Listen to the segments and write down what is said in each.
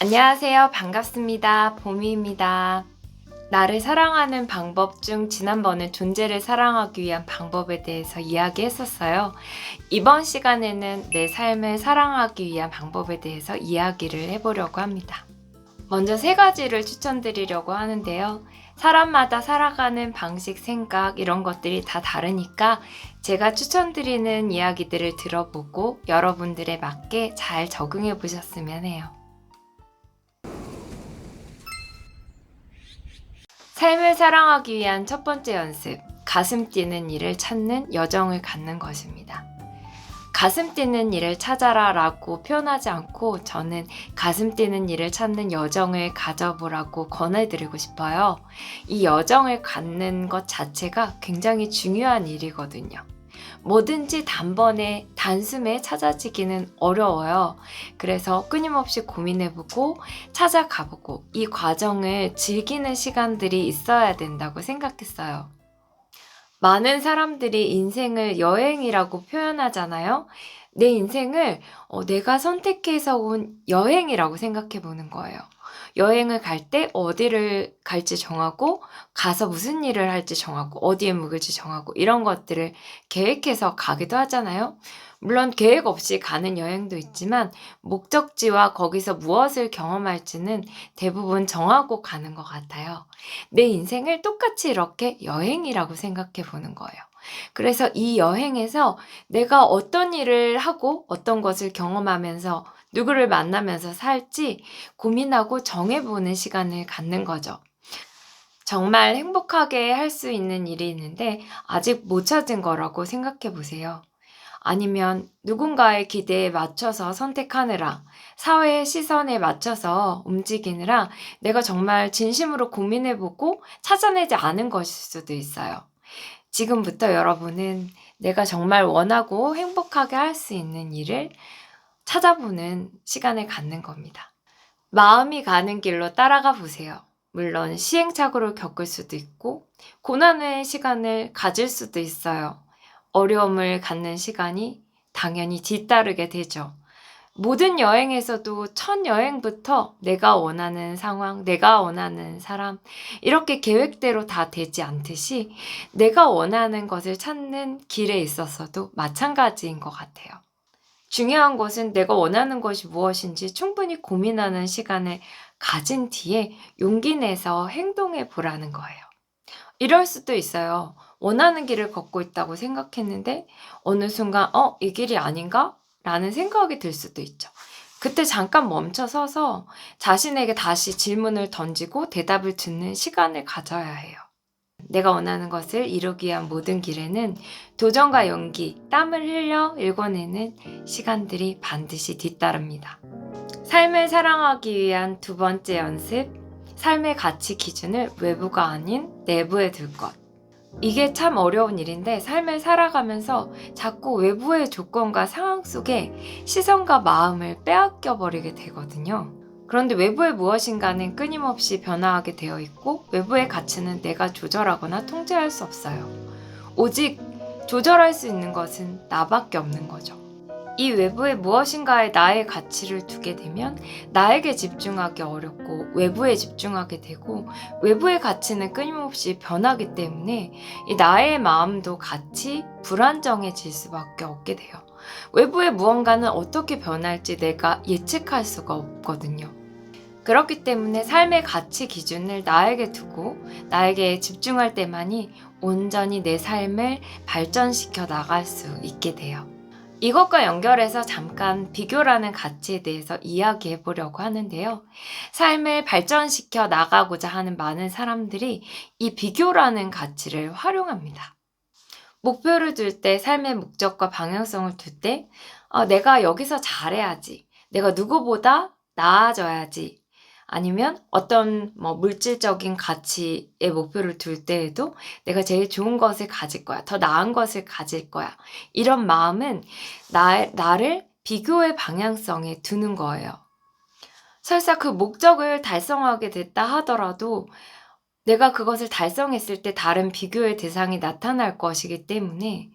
안녕하세요. 반갑습니다. 보미입니다. 나를 사랑하는 방법 중 지난번에 존재를 사랑하기 위한 방법에 대해서 이야기했었어요. 이번 시간에는 내 삶을 사랑하기 위한 방법에 대해서 이야기를 해보려고 합니다. 먼저 세 가지를 추천드리려고 하는데요. 사람마다 살아가는 방식, 생각 이런 것들이 다 다르니까 제가 추천드리는 이야기들을 들어보고 여러분들에 맞게 잘 적용해 보셨으면 해요. 삶을 사랑하기 위한 첫 번째 연습, 가슴 뛰는 일을 찾는 여정을 갖는 것입니다. 가슴 뛰는 일을 찾아라 라고 표현하지 않고 저는 가슴 뛰는 일을 찾는 여정을 가져보라고 권해드리고 싶어요. 이 여정을 갖는 것 자체가 굉장히 중요한 일이거든요. 뭐든지 단번에 단숨에 찾아지기는 어려워요. 그래서 끊임없이 고민해보고 찾아가보고 이 과정을 즐기는 시간들이 있어야 된다고 생각했어요. 많은 사람들이 인생을 여행이라고 표현하잖아요. 내 인생을 내가 선택해서 온 여행이라고 생각해 보는 거예요. 여행을 갈 때 어디를 갈지 정하고 가서 무슨 일을 할지 정하고 어디에 묵을지 정하고 이런 것들을 계획해서 가기도 하잖아요. 물론 계획 없이 가는 여행도 있지만 목적지와 거기서 무엇을 경험할지는 대부분 정하고 가는 것 같아요. 내 인생을 똑같이 이렇게 여행이라고 생각해 보는 거예요. 그래서 이 여행에서 내가 어떤 일을 하고 어떤 것을 경험하면서 누구를 만나면서 살지 고민하고 정해보는 시간을 갖는 거죠. 정말 행복하게 할 수 있는 일이 있는데 아직 못 찾은 거라고 생각해 보세요. 아니면 누군가의 기대에 맞춰서 선택하느라, 사회의 시선에 맞춰서 움직이느라 내가 정말 진심으로 고민해보고 찾아내지 않은 것일 수도 있어요. 지금부터 여러분은 내가 정말 원하고 행복하게 할 수 있는 일을 찾아보는 시간을 갖는 겁니다. 마음이 가는 길로 따라가 보세요. 물론 시행착오를 겪을 수도 있고 고난의 시간을 가질 수도 있어요. 어려움을 갖는 시간이 당연히 뒤따르게 되죠. 모든 여행에서도 첫 여행부터 내가 원하는 상황, 내가 원하는 사람 이렇게 계획대로 다 되지 않듯이 내가 원하는 것을 찾는 길에 있어서도 마찬가지인 것 같아요. 중요한 것은 내가 원하는 것이 무엇인지 충분히 고민하는 시간을 가진 뒤에 용기 내서 행동해 보라는 거예요. 이럴 수도 있어요. 원하는 길을 걷고 있다고 생각했는데 어느 순간 이 길이 아닌가? 라는 생각이 들 수도 있죠. 그때 잠깐 멈춰 서서 자신에게 다시 질문을 던지고 대답을 듣는 시간을 가져야 해요. 내가 원하는 것을 이루기 위한 모든 길에는 도전과 용기, 땀을 흘려 읽어내는 시간들이 반드시 뒤따릅니다. 삶을 사랑하기 위한 두 번째 연습, 삶의 가치 기준을 외부가 아닌 내부에 둘 것. 이게 참 어려운 일인데 삶을 살아가면서 자꾸 외부의 조건과 상황 속에 시선과 마음을 빼앗겨 버리게 되거든요. 그런데 외부의 무엇인가는 끊임없이 변화하게 되어 있고 외부의 가치는 내가 조절하거나 통제할 수 없어요. 오직 조절할 수 있는 것은 나밖에 없는 거죠. 이 외부의 무엇인가에 나의 가치를 두게 되면 나에게 집중하기 어렵고 외부에 집중하게 되고 외부의 가치는 끊임없이 변하기 때문에 이 나의 마음도 같이 불안정해질 수밖에 없게 돼요. 외부의 무언가는 어떻게 변할지 내가 예측할 수가 없거든요. 그렇기 때문에 삶의 가치 기준을 나에게 두고 나에게 집중할 때만이 온전히 내 삶을 발전시켜 나갈 수 있게 돼요. 이것과 연결해서 잠깐 비교라는 가치에 대해서 이야기해 보려고 하는데요. 삶을 발전시켜 나가고자 하는 많은 사람들이 이 비교라는 가치를 활용합니다. 목표를 둘 때, 삶의 목적과 방향성을 둘 때, 내가 여기서 잘해야지. 내가 누구보다 나아져야지. 아니면 어떤 물질적인 가치의 목표를 둘 때에도 내가 제일 좋은 것을 가질 거야. 더 나은 것을 가질 거야. 이런 마음은 나를 비교의 방향성에 두는 거예요. 설사 그 목적을 달성하게 됐다 하더라도 내가 그것을 달성했을 때 다른 비교의 대상이 나타날 것이기 때문에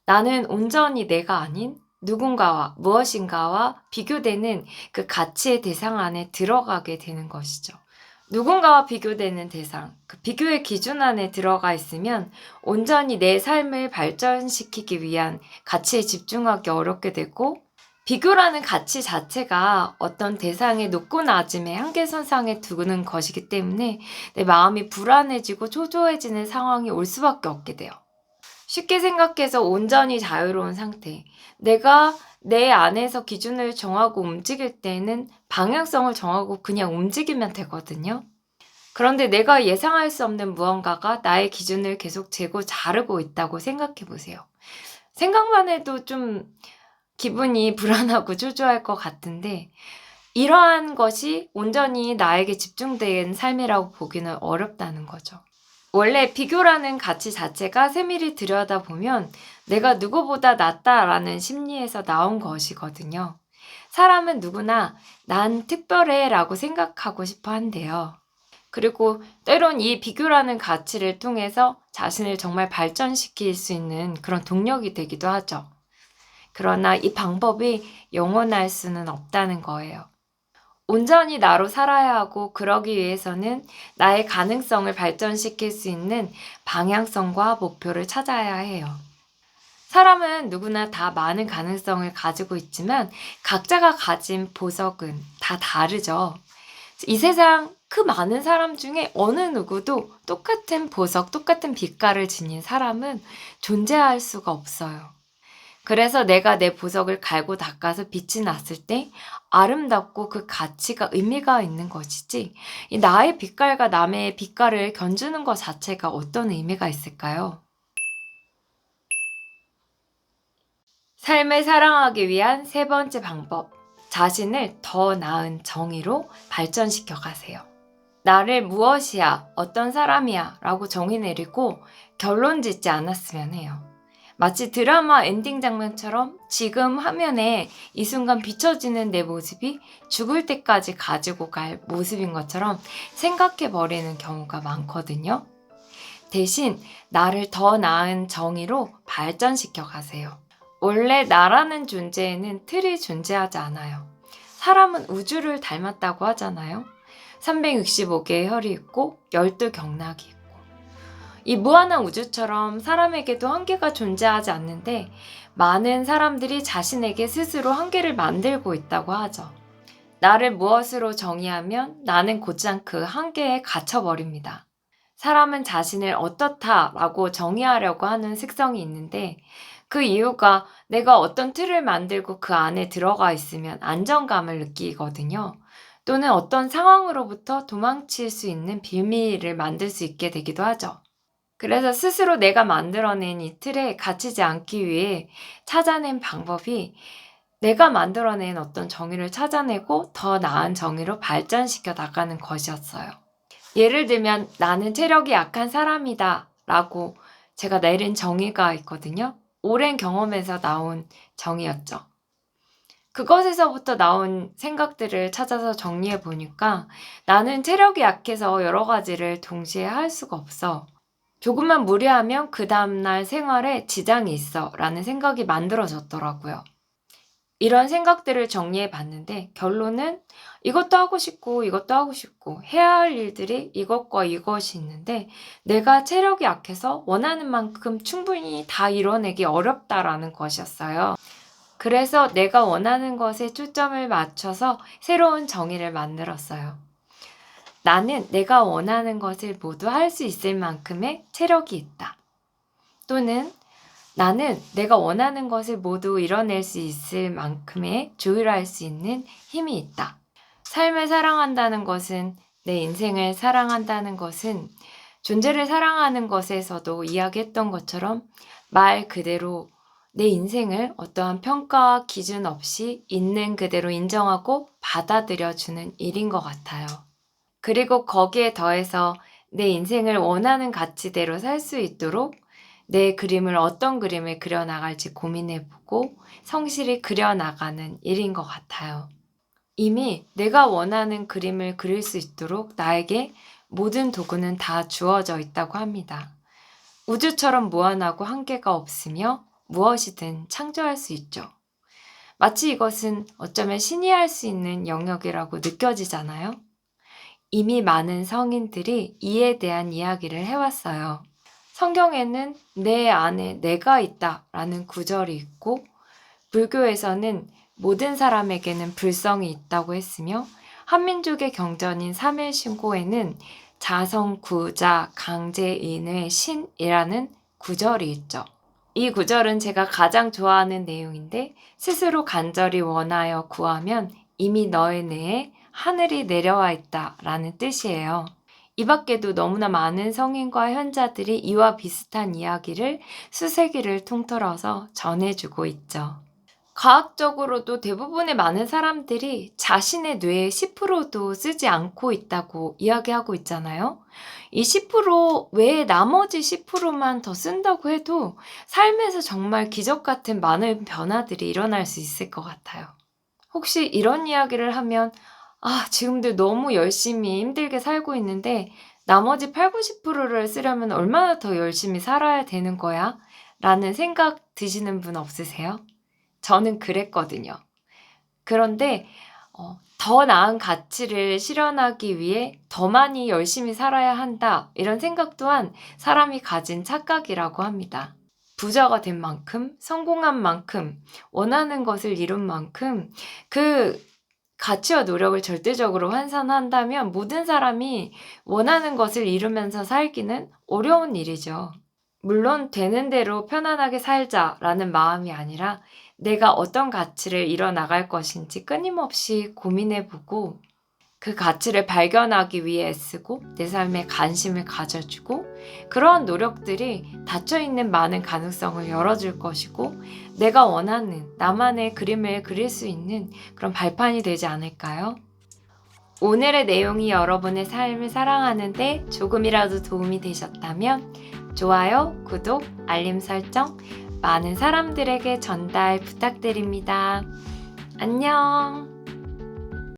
나는 온전히 내가 아닌 누군가와 무엇인가와 비교되는 그 가치의 대상 안에 들어가게 되는 것이죠. 누군가와 비교되는 대상, 그 비교의 기준 안에 들어가 있으면 온전히 내 삶을 발전시키기 위한 가치에 집중하기 어렵게 되고, 비교라는 가치 자체가 어떤 대상의 높고 낮음의 한계선상에 두는 것이기 때문에 내 마음이 불안해지고 초조해지는 상황이 올 수밖에 없게 돼요. 쉽게 생각해서 온전히 자유로운 상태. 내가 내 안에서 기준을 정하고 움직일 때는 방향성을 정하고 그냥 움직이면 되거든요. 그런데 내가 예상할 수 없는 무언가가 나의 기준을 계속 재고 자르고 있다고 생각해 보세요. 생각만 해도 좀 기분이 불안하고 초조할 것 같은데, 이러한 것이 온전히 나에게 집중된 삶이라고 보기는 어렵다는 거죠. 원래 비교라는 가치 자체가 세밀히 들여다보면 내가 누구보다 낫다라는 심리에서 나온 것이거든요. 사람은 누구나 난 특별해 라고 생각하고 싶어 한대요. 그리고 때론 이 비교라는 가치를 통해서 자신을 정말 발전시킬 수 있는 그런 동력이 되기도 하죠. 그러나 이 방법이 영원할 수는 없다는 거예요. 온전히 나로 살아야 하고, 그러기 위해서는 나의 가능성을 발전시킬 수 있는 방향성과 목표를 찾아야 해요. 사람은 누구나 다 많은 가능성을 가지고 있지만 각자가 가진 보석은 다 다르죠. 이 세상 그 많은 사람 중에 어느 누구도 똑같은 보석, 똑같은 빛깔을 지닌 사람은 존재할 수가 없어요. 그래서 내가 내 보석을 갈고 닦아서 빛이 났을 때 아름답고 그 가치가 의미가 있는 것이지, 이 나의 빛깔과 남의 빛깔을 견주는 것 자체가 어떤 의미가 있을까요? 삶을 사랑하기 위한 세 번째 방법. 자신을 더 나은 정의로 발전시켜 가세요. 나를 무엇이야, 어떤 사람이야 라고 정의 내리고 결론 짓지 않았으면 해요. 마치 드라마 엔딩 장면처럼 지금 화면에 이 순간 비춰지는 내 모습이 죽을 때까지 가지고 갈 모습인 것처럼 생각해 버리는 경우가 많거든요. 대신 나를 더 나은 정의로 발전시켜 가세요. 원래 나라는 존재에는 틀이 존재하지 않아요. 사람은 우주를 닮았다고 하잖아요. 365개의 혈이 있고 12경락이 있고. 이 무한한 우주처럼 사람에게도 한계가 존재하지 않는데, 많은 사람들이 자신에게 스스로 한계를 만들고 있다고 하죠. 나를 무엇으로 정의하면 나는 곧장 그 한계에 갇혀버립니다. 사람은 자신을 어떻다라고 정의하려고 하는 습성이 있는데, 그 이유가 내가 어떤 틀을 만들고 그 안에 들어가 있으면 안정감을 느끼거든요. 또는 어떤 상황으로부터 도망칠 수 있는 비밀을 만들 수 있게 되기도 하죠. 그래서 스스로 내가 만들어낸 이 틀에 갇히지 않기 위해 찾아낸 방법이, 내가 만들어낸 어떤 정의를 찾아내고 더 나은 정의로 발전시켜 나가는 것이었어요. 예를 들면 나는 체력이 약한 사람이다 라고 제가 내린 정의가 있거든요. 오랜 경험에서 나온 정의였죠. 그것에서부터 나온 생각들을 찾아서 정리해 보니까, 나는 체력이 약해서 여러 가지를 동시에 할 수가 없어. 조금만 무리하면 그 다음날 생활에 지장이 있어 라는 생각이 만들어졌더라고요. 이런 생각들을 정리해 봤는데 결론은 이것도 하고 싶고 이것도 하고 싶고 해야 할 일들이 이것과 이것이 있는데, 내가 체력이 약해서 원하는 만큼 충분히 다 이뤄내기 어렵다라는 것이었어요. 그래서 내가 원하는 것에 초점을 맞춰서 새로운 정의를 만들었어요. 나는 내가 원하는 것을 모두 할 수 있을 만큼의 체력이 있다. 또는 나는 내가 원하는 것을 모두 이뤄낼 수 있을 만큼의 조율할 수 있는 힘이 있다. 삶을 사랑한다는 것은, 내 인생을 사랑한다는 것은 존재를 사랑하는 것에서도 이야기했던 것처럼 말 그대로 내 인생을 어떠한 평가와 기준 없이 있는 그대로 인정하고 받아들여주는 일인 것 같아요. 그리고 거기에 더해서 내 인생을 원하는 가치대로 살 수 있도록 내 그림을, 어떤 그림을 그려나갈지 고민해보고 성실히 그려나가는 일인 것 같아요. 이미 내가 원하는 그림을 그릴 수 있도록 나에게 모든 도구는 다 주어져 있다고 합니다. 우주처럼 무한하고 한계가 없으며 무엇이든 창조할 수 있죠. 마치 이것은 어쩌면 신이 할 수 있는 영역이라고 느껴지잖아요. 이미 많은 성인들이 이에 대한 이야기를 해왔어요. 성경에는 내 안에 내가 있다라는 구절이 있고, 불교에서는 모든 사람에게는 불성이 있다고 했으며, 한민족의 경전인 삼일신고에는 자성, 구자, 강제, 인의 신이라는 구절이 있죠. 이 구절은 제가 가장 좋아하는 내용인데, 스스로 간절히 원하여 구하면 이미 너의 뇌에 하늘이 내려와 있다 라는 뜻이에요. 이 밖에도 너무나 많은 성인과 현자들이 이와 비슷한 이야기를 수세기를 통틀어서 전해주고 있죠. 과학적으로도 대부분의 많은 사람들이 자신의 뇌의 10%도 쓰지 않고 있다고 이야기하고 있잖아요. 이 10% 외에 나머지 10%만 더 쓴다고 해도 삶에서 정말 기적 같은 많은 변화들이 일어날 수 있을 것 같아요. 혹시 이런 이야기를 하면 지금도 너무 열심히 힘들게 살고 있는데 나머지 8, 90%를 쓰려면 얼마나 더 열심히 살아야 되는 거야? 라는 생각 드시는 분 없으세요? 저는 그랬거든요. 그런데 더 나은 가치를 실현하기 위해 더 많이 열심히 살아야 한다. 이런 생각 또한 사람이 가진 착각이라고 합니다. 부자가 된 만큼, 성공한 만큼, 원하는 것을 이룬 만큼 그 가치와 노력을 절대적으로 환산한다면 모든 사람이 원하는 것을 이루면서 살기는 어려운 일이죠. 물론 되는 대로 편안하게 살자라는 마음이 아니라 내가 어떤 가치를 이뤄나갈 것인지 끊임없이 고민해보고 그 가치를 발견하기 위해 애쓰고 내 삶에 관심을 가져주고 그러한 노력들이 닫혀있는 많은 가능성을 열어줄 것이고 내가 원하는 나만의 그림을 그릴 수 있는 그런 발판이 되지 않을까요? 오늘의 내용이 여러분의 삶을 사랑하는데 조금이라도 도움이 되셨다면 좋아요, 구독, 알림 설정 많은 사람들에게 전달 부탁드립니다. 안녕!